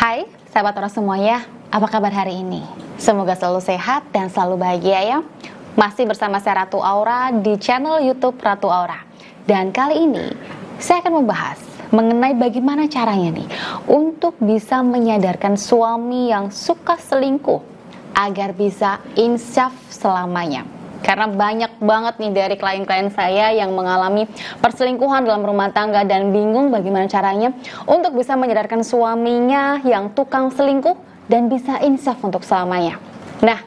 Hai sahabat Ora semuanya, apa kabar hari ini? Semoga selalu sehat dan selalu bahagia ya. Masih bersama saya Ratu Aura di channel YouTube Ratu Aura. Dan kali ini saya akan membahas mengenai bagaimana caranya nih untuk bisa menyadarkan suami yang suka selingkuh agar bisa insaf selamanya. Karena banyak banget nih dari klien-klien saya yang mengalami perselingkuhan dalam rumah tangga dan bingung bagaimana caranya untuk bisa menyadarkan suaminya yang tukang selingkuh dan bisa insaf untuk selamanya. Nah,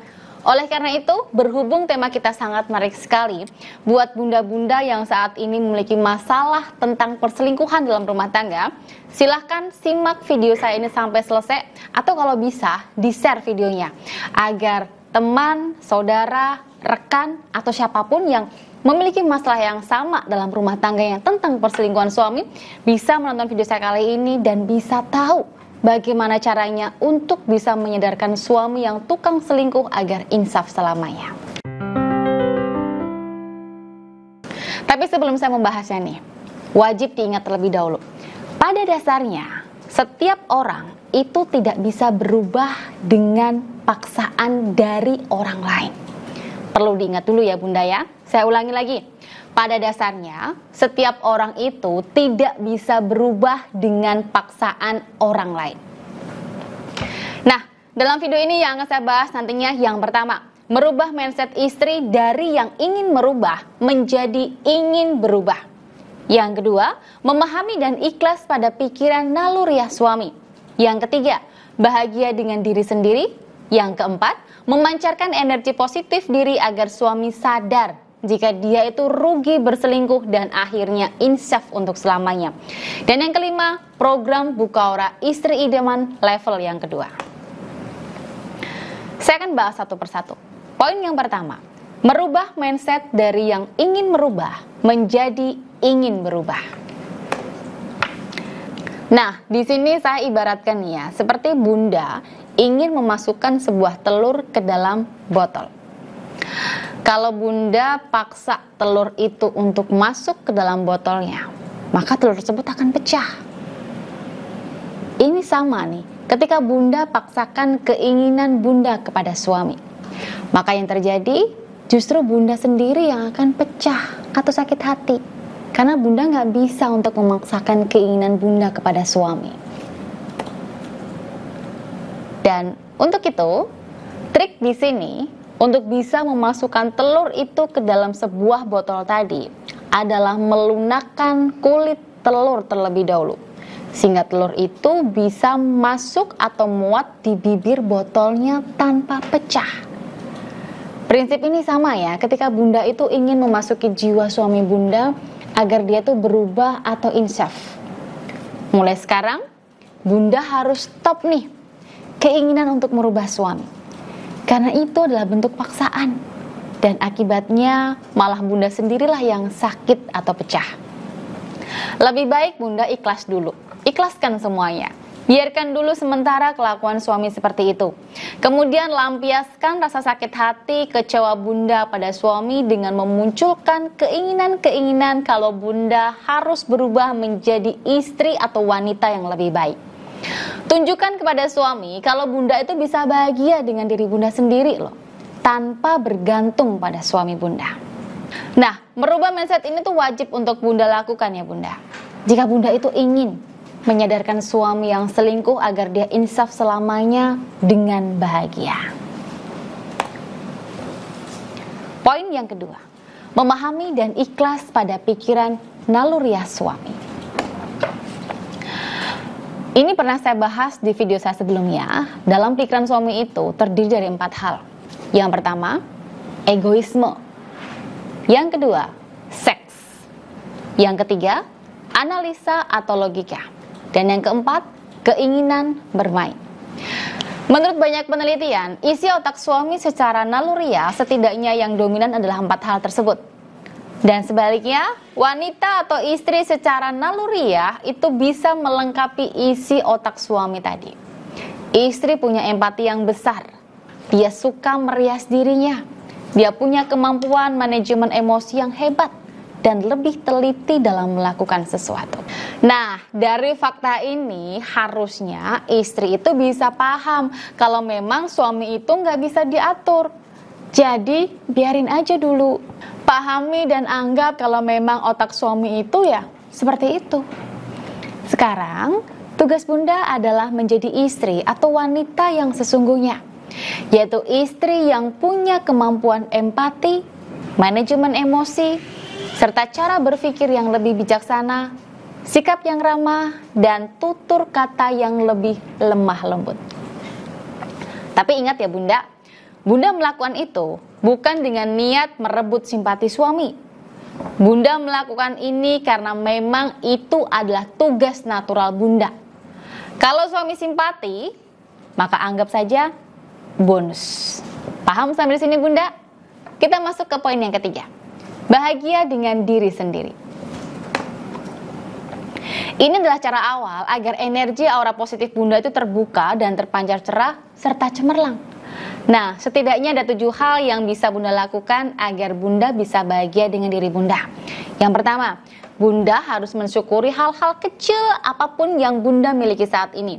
oleh karena itu, berhubung tema kita sangat menarik sekali buat bunda-bunda yang saat ini memiliki masalah tentang perselingkuhan dalam rumah tangga, silahkan simak video saya ini sampai selesai atau kalau bisa di-share videonya agar teman, saudara, rekan, atau siapapun yang memiliki masalah yang sama dalam rumah tangganya tentang perselingkuhan suami bisa menonton video saya kali ini dan bisa tahu bagaimana caranya untuk bisa menyadarkan suami yang tukang selingkuh agar insaf selamanya. Tapi sebelum saya membahasnya nih, wajib diingat terlebih dahulu. Pada dasarnya, setiap orang itu tidak bisa berubah dengan paksaan dari orang lain. Perlu diingat dulu ya bunda ya. Saya ulangi lagi. Pada dasarnya, setiap orang itu tidak bisa berubah dengan paksaan orang lain. Nah, dalam video ini yang akan saya bahas nantinya yang pertama, merubah mindset istri dari yang ingin merubah menjadi ingin berubah. Yang kedua, memahami dan ikhlas pada pikiran naluriah suami. Yang ketiga, bahagia dengan diri sendiri. Yang keempat, memancarkan energi positif diri agar suami sadar jika dia itu rugi berselingkuh dan akhirnya insaf untuk selamanya. Dan yang kelima, program Buka Aura Istri Idaman level yang kedua. Saya akan bahas satu persatu. Poin yang pertama, merubah mindset dari yang ingin merubah menjadi ingin berubah. Nah, di sini saya ibaratkan ya, seperti bunda ingin memasukkan sebuah telur ke dalam botol. Kalau bunda paksa telur itu untuk masuk ke dalam botolnya, maka telur tersebut akan pecah. Ini sama nih, ketika bunda paksakan keinginan bunda kepada suami, maka yang terjadi justru bunda sendiri yang akan pecah atau sakit hati. Karena bunda nggak bisa untuk memaksakan keinginan bunda kepada suami. Dan untuk itu, trik di sini untuk bisa memasukkan telur itu ke dalam sebuah botol tadi adalah melunakkan kulit telur terlebih dahulu. Sehingga telur itu bisa masuk atau muat di bibir botolnya tanpa pecah. Prinsip ini sama ya, ketika bunda itu ingin memasuki jiwa suami bunda agar dia tuh berubah atau insaf. Mulai sekarang, bunda harus stop nih keinginan untuk merubah suami. Karena itu adalah bentuk paksaan. Dan akibatnya malah bunda sendirilah yang sakit atau pecah. Lebih baik bunda ikhlas dulu. Ikhlaskan semuanya. Biarkan dulu sementara kelakuan suami seperti itu. Kemudian lampiaskan rasa sakit hati, kecewa bunda pada suami dengan memunculkan keinginan-keinginan kalau bunda harus berubah menjadi istri atau wanita yang lebih baik. Tunjukkan kepada suami kalau bunda itu bisa bahagia dengan diri bunda sendiri loh, tanpa bergantung pada suami bunda. Nah, merubah mindset ini tuh wajib untuk bunda lakukan ya bunda. Jika bunda itu ingin menyadarkan suami yang selingkuh agar dia insaf selamanya dengan bahagia. Poin yang kedua, memahami dan ikhlas pada pikiran naluriah suami. Ini pernah saya bahas di video saya sebelumnya. Dalam pikiran suami itu terdiri dari 4 hal. Yang pertama, egoisme. Yang kedua, seks. Yang ketiga, analisa atau logika. Dan yang keempat, keinginan bermain. Menurut banyak penelitian, isi otak suami secara naluriah setidaknya yang dominan adalah 4 hal tersebut. Dan sebaliknya, wanita atau istri secara naluriah itu bisa melengkapi isi otak suami tadi. Istri punya empati yang besar. Dia suka merias dirinya. Dia punya kemampuan manajemen emosi yang hebat. dan lebih teliti dalam melakukan sesuatu. Nah, dari fakta ini harusnya istri itu bisa paham kalau memang suami itu nggak bisa diatur. Jadi biarin aja dulu. Pahami dan anggap kalau memang otak suami itu ya seperti itu. Sekarang tugas Bunda adalah menjadi istri atau wanita yang sesungguhnya, yaitu istri yang punya kemampuan empati, manajemen emosi, serta cara berpikir yang lebih bijaksana, sikap yang ramah, dan tutur kata yang lebih lemah lembut. Tapi ingat ya Bunda, Bunda melakukan itu bukan dengan niat merebut simpati suami. Bunda melakukan ini karena memang itu adalah tugas natural Bunda. Kalau suami simpati, maka anggap saja bonus. Paham sampai sini Bunda? Kita masuk ke poin yang ketiga. Bahagia dengan diri sendiri. Ini adalah cara awal agar energi aura positif Bunda itu terbuka dan terpancar cerah serta cemerlang. Nah, setidaknya ada 7 hal yang bisa Bunda lakukan agar Bunda bisa bahagia dengan diri Bunda. Yang pertama, Bunda harus mensyukuri hal-hal kecil apapun yang Bunda miliki saat ini.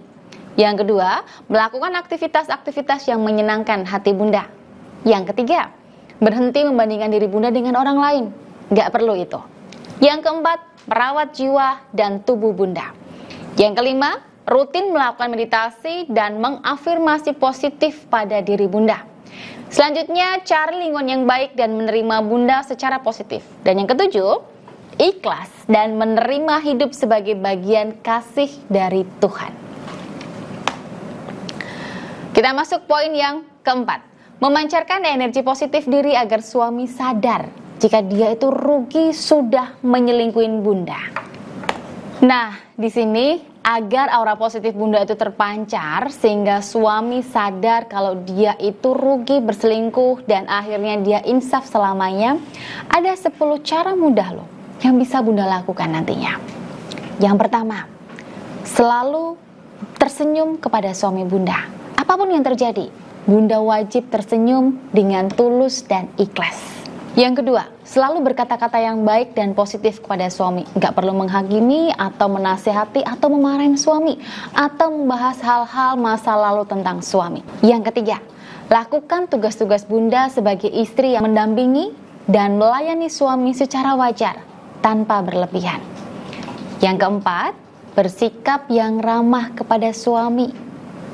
Yang kedua, melakukan aktivitas-aktivitas yang menyenangkan hati Bunda. Yang ketiga, berhenti membandingkan diri Bunda dengan orang lain. Gak perlu itu. Yang keempat, merawat jiwa dan tubuh Bunda. Yang kelima, rutin melakukan meditasi dan mengafirmasi positif pada diri Bunda. Selanjutnya, cari lingkungan yang baik dan menerima Bunda secara positif. Dan yang ketujuh, ikhlas dan menerima hidup sebagai bagian kasih dari Tuhan. Kita masuk poin yang keempat. Memancarkan energi positif diri agar suami sadar jika dia itu rugi sudah menyelingkuhin Bunda. Nah, di sini agar aura positif Bunda itu terpancar sehingga suami sadar kalau dia itu rugi berselingkuh dan akhirnya dia insaf selamanya, ada 10 cara mudah loh yang bisa Bunda lakukan nantinya. Yang pertama, selalu tersenyum kepada suami Bunda. Apapun yang terjadi, Bunda wajib tersenyum dengan tulus dan ikhlas. Yang kedua, selalu berkata-kata yang baik dan positif kepada suami. Gak perlu menghakimi atau menasihati atau memarahin suami atau membahas hal-hal masa lalu tentang suami. Yang ketiga, lakukan tugas-tugas Bunda sebagai istri yang mendampingi dan melayani suami secara wajar tanpa berlebihan. Yang keempat, bersikap yang ramah kepada suami.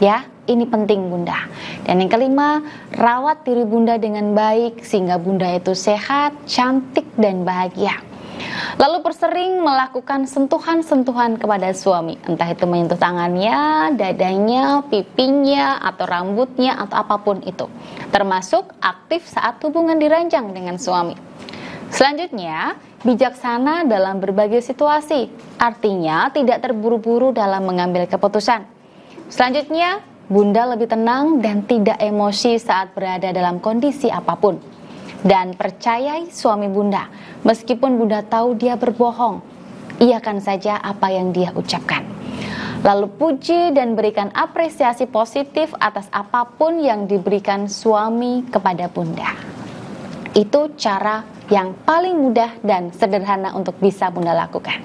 Ya, ini penting Bunda. Dan yang kelima, rawat diri Bunda dengan baik sehingga Bunda itu sehat, cantik, dan bahagia. Lalu persering melakukan sentuhan-sentuhan kepada suami, entah itu menyentuh tangannya, dadanya, pipinya, atau rambutnya, atau apapun itu. Termasuk aktif saat hubungan diranjang dengan suami. Selanjutnya, bijaksana dalam berbagai situasi, artinya tidak terburu-buru dalam mengambil keputusan. Selanjutnya, Bunda lebih tenang dan tidak emosi saat berada dalam kondisi apapun. Dan percayai suami Bunda, meskipun Bunda tahu dia berbohong, iakan saja apa yang dia ucapkan. Lalu puji dan berikan apresiasi positif atas apapun yang diberikan suami kepada Bunda. Itu cara yang paling mudah dan sederhana untuk bisa Bunda lakukan.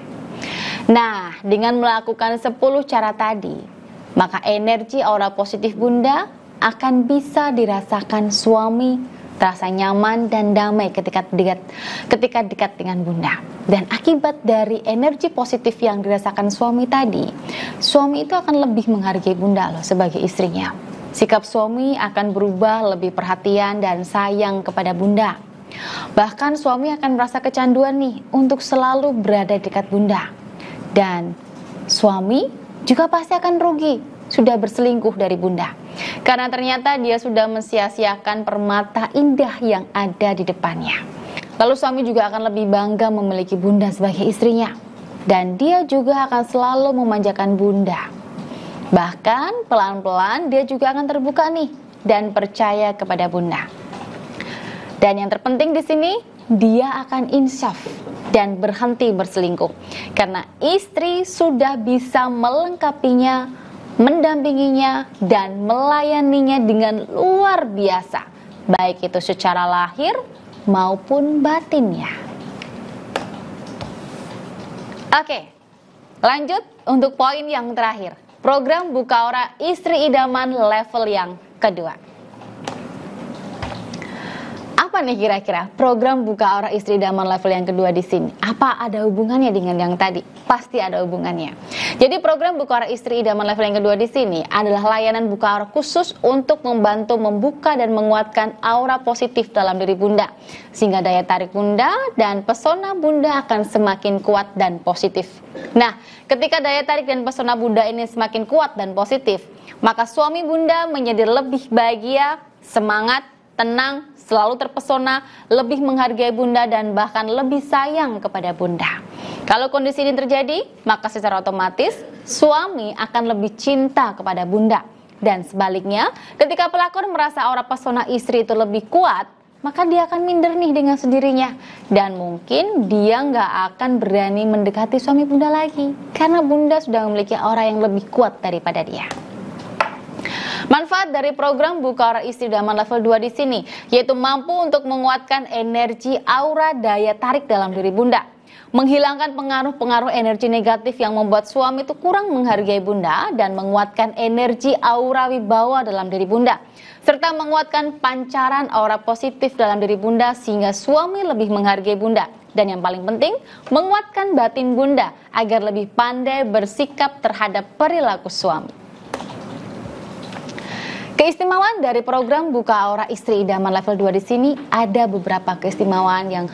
Nah, dengan melakukan 10 cara tadi, maka energi aura positif Bunda akan bisa dirasakan suami, terasa nyaman dan damai ketika dekat dengan Bunda. Dan akibat dari energi positif yang dirasakan suami tadi, suami itu akan lebih menghargai Bunda loh sebagai istrinya. Sikap suami akan berubah lebih perhatian dan sayang kepada Bunda. Bahkan suami akan merasa kecanduan nih untuk selalu berada dekat Bunda. Dan suami juga pasti akan rugi sudah berselingkuh dari Bunda, karena ternyata dia sudah mensia-siakan permata indah yang ada di depannya. Lalu suami juga akan lebih bangga memiliki Bunda sebagai istrinya, dan dia juga akan selalu memanjakan Bunda. Bahkan pelan-pelan dia juga akan terbuka nih dan percaya kepada Bunda. Dan yang terpenting di sini, dia akan insaf dan berhenti berselingkuh karena istri sudah bisa melengkapinya, mendampinginya, dan melayaninya dengan luar biasa, baik itu secara lahir maupun batinnya. Oke, lanjut untuk poin yang terakhir. Program Buka Aura Istri Idaman level yang kedua. Apa nih kira-kira program Buka Aura Istri Idaman level yang kedua di sini? Apa ada hubungannya dengan yang tadi? Pasti ada hubungannya. Jadi program Buka Aura Istri Idaman level yang kedua di sini adalah layanan buka aura khusus untuk membantu membuka dan menguatkan aura positif dalam diri Bunda, sehingga daya tarik Bunda dan pesona Bunda akan semakin kuat dan positif. Nah, ketika daya tarik dan pesona Bunda ini semakin kuat dan positif, maka suami Bunda menjadi lebih bahagia, semangat, tenang, selalu terpesona, lebih menghargai Bunda dan bahkan lebih sayang kepada Bunda. Kalau kondisi ini terjadi, maka secara otomatis suami akan lebih cinta kepada Bunda. Dan sebaliknya, ketika pelakon merasa aura pesona istri itu lebih kuat, maka dia akan minder nih dengan sendirinya. Dan mungkin dia nggak akan berani mendekati suami Bunda lagi, karena Bunda sudah memiliki aura yang lebih kuat daripada dia. Manfaat dari program Buka Aura Istri Idaman level 2 di sini yaitu mampu untuk menguatkan energi aura daya tarik dalam diri Bunda, menghilangkan pengaruh-pengaruh energi negatif yang membuat suami itu kurang menghargai Bunda dan menguatkan energi aura wibawa dalam diri Bunda, serta menguatkan pancaran aura positif dalam diri Bunda sehingga suami lebih menghargai Bunda. Dan yang paling penting, menguatkan batin Bunda agar lebih pandai bersikap terhadap perilaku suami. Keistimewaan dari program Buka Aura Istri Idaman level 2 di sini ada beberapa keistimewaan yang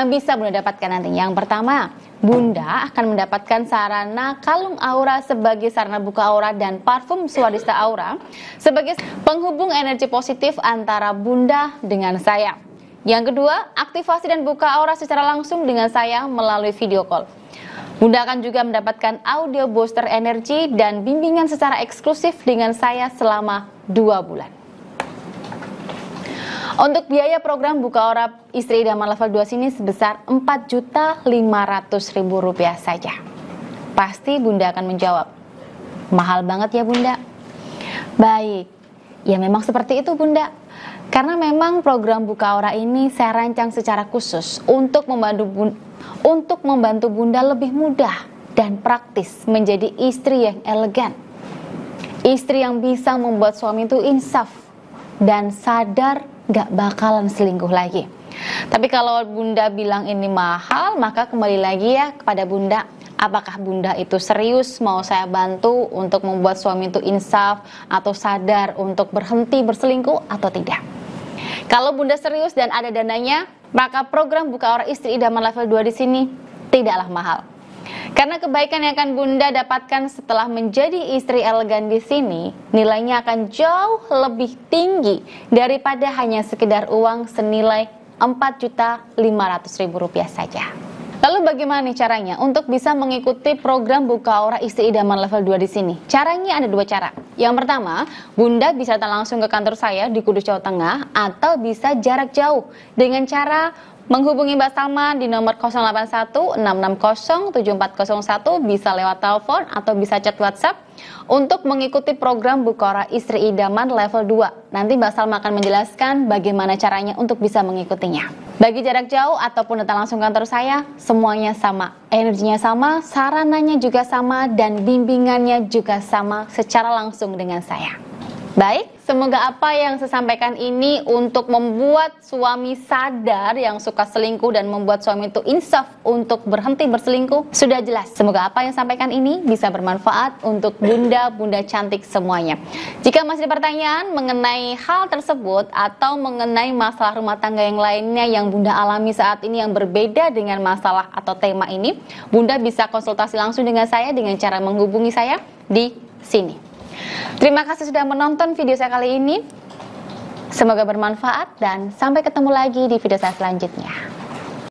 bisa Bunda dapatkan nantinya. Yang pertama, Bunda akan mendapatkan sarana kalung aura sebagai sarana buka aura dan parfum swadista aura sebagai penghubung energi positif antara Bunda dengan saya. Yang kedua, aktivasi dan buka aura secara langsung dengan saya melalui video call. Bunda akan juga mendapatkan audio booster energi dan bimbingan secara eksklusif dengan saya selama 2 bulan. Untuk biaya program Buka Aura Istri Idaman level 2 sini sebesar Rp4.500.000 saja. Pasti Bunda akan menjawab, mahal banget ya Bunda? Baik, ya memang seperti itu Bunda. Karena memang program Buka Aura ini saya rancang secara khusus untuk membantu Bunda lebih mudah dan praktis menjadi istri yang elegan. Istri yang bisa membuat suami itu insaf dan sadar gak bakalan selingkuh lagi. Tapi kalau Bunda bilang ini mahal, maka kembali lagi ya kepada Bunda. Apakah Bunda itu serius mau saya bantu untuk membuat suami itu insaf atau sadar untuk berhenti berselingkuh atau tidak? Kalau Bunda serius dan ada dananya, maka program Buka Aura Istri Idaman level 2 di sini tidaklah mahal. Karena kebaikan yang akan Bunda dapatkan setelah menjadi istri elegan di sini, nilainya akan jauh lebih tinggi daripada hanya sekedar uang senilai Rp4.500.000 saja. Lalu bagaimana nih caranya untuk bisa mengikuti program Buka Aura Istri Idaman level 2 di sini? Caranya ada 2 cara. Yang pertama, Bunda bisa datang langsung ke kantor saya di Kudus, Jawa Tengah, atau bisa jarak jauh dengan cara menghubungi Mbak Salma di nomor 081-660-7401, bisa lewat telepon atau bisa chat WhatsApp untuk mengikuti program Buka Aura Istri Idaman level 2. Nanti Mbak Salma akan menjelaskan bagaimana caranya untuk bisa mengikutinya. Bagi jarak jauh ataupun datang langsung kantor saya, semuanya sama. Energinya sama, sarananya juga sama, dan bimbingannya juga sama secara langsung dengan saya. Baik, semoga apa yang saya sampaikan ini untuk membuat suami sadar yang suka selingkuh dan membuat suami itu insaf untuk berhenti berselingkuh sudah jelas. Semoga apa yang saya sampaikan ini bisa bermanfaat untuk bunda-bunda cantik semuanya. Jika masih ada pertanyaan mengenai hal tersebut atau mengenai masalah rumah tangga yang lainnya yang Bunda alami saat ini yang berbeda dengan masalah atau tema ini, Bunda bisa konsultasi langsung dengan saya dengan cara menghubungi saya di sini. Terima kasih sudah menonton video saya kali ini. Semoga bermanfaat dan sampai ketemu lagi di video saya selanjutnya.